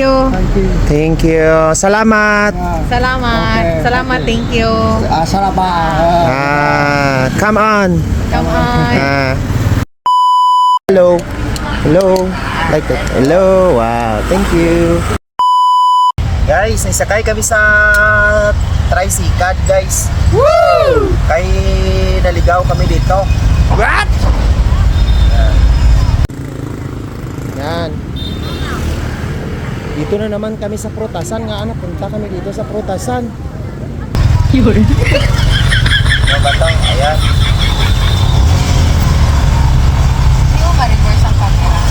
you. Thank you. Salamat. Salamat. Okay. Salamat, thank you. Salamat. Come on. Come on. Hello. Hello. Like that. Hello. Wow. Thank you. Guys, nagsakay kami sa tricycle, guys. Woo! Kay naligaw kami dito. What? Yan. Dito na naman kami sa prutasan nga, anak. Punta kami dito sa prutasan. Yun. Yung batang, ayan. Hindi mo ma-reverse ang camera.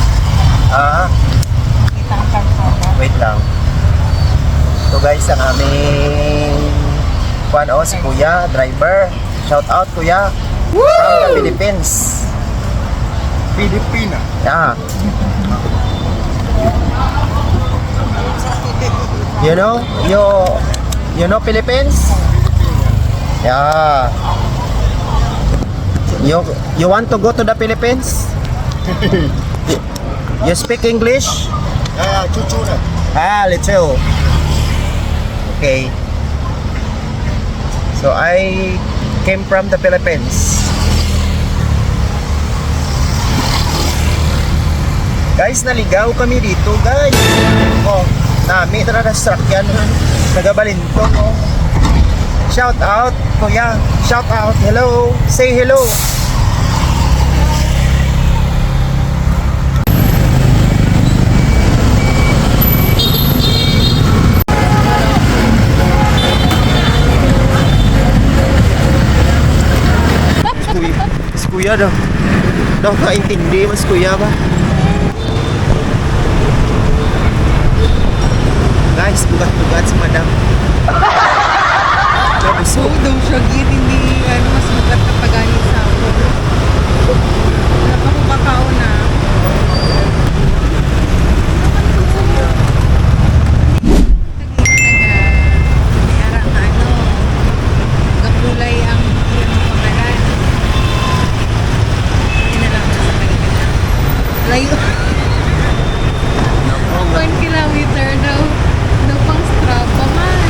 Kita ang camera. Wait lang. Ito guys, ang aming si Kuya, driver. Shout out Kuya. Woo! From the Philippines. Pilipina. Yeah. You know Philippines? Yeah. You want to go to the Philippines? You speak English? Cucu na. Little. Okay. So I came from the Philippines. Guys, naligaw kami dito, guys. Oh, nami tara na sakyan. Nagabalintong. Oh. Shout out, Kuya. Shout out. Hello. Say hello. Si Kuya daw. Daw kaintindi mas Kuya ba? Guys, bugat-bugat si Madam. So, daw siya hindi mas magat na pagani sa ako. Wala pa kong kakao na. Gapulay ang pangalan. Hindi na lang sa Pilipinas. Layo. 1 kilometer daw. Daw pang strap pa man.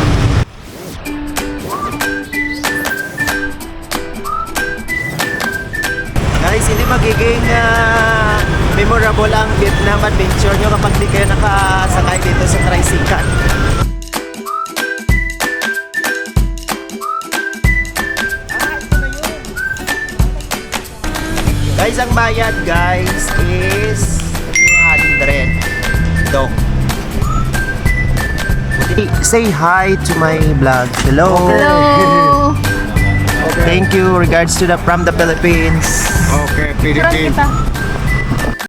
Guys, hindi magiging memorable ang Vietnam adventure nyo kapag di kayo nakasakay dito sa tricycle. Guys, ang bayad guys is 300 dong. Say hi to my vlog. Hello. Hello. Thank you. Regards to from the Philippines. Okay, Turun Pilipin. kita.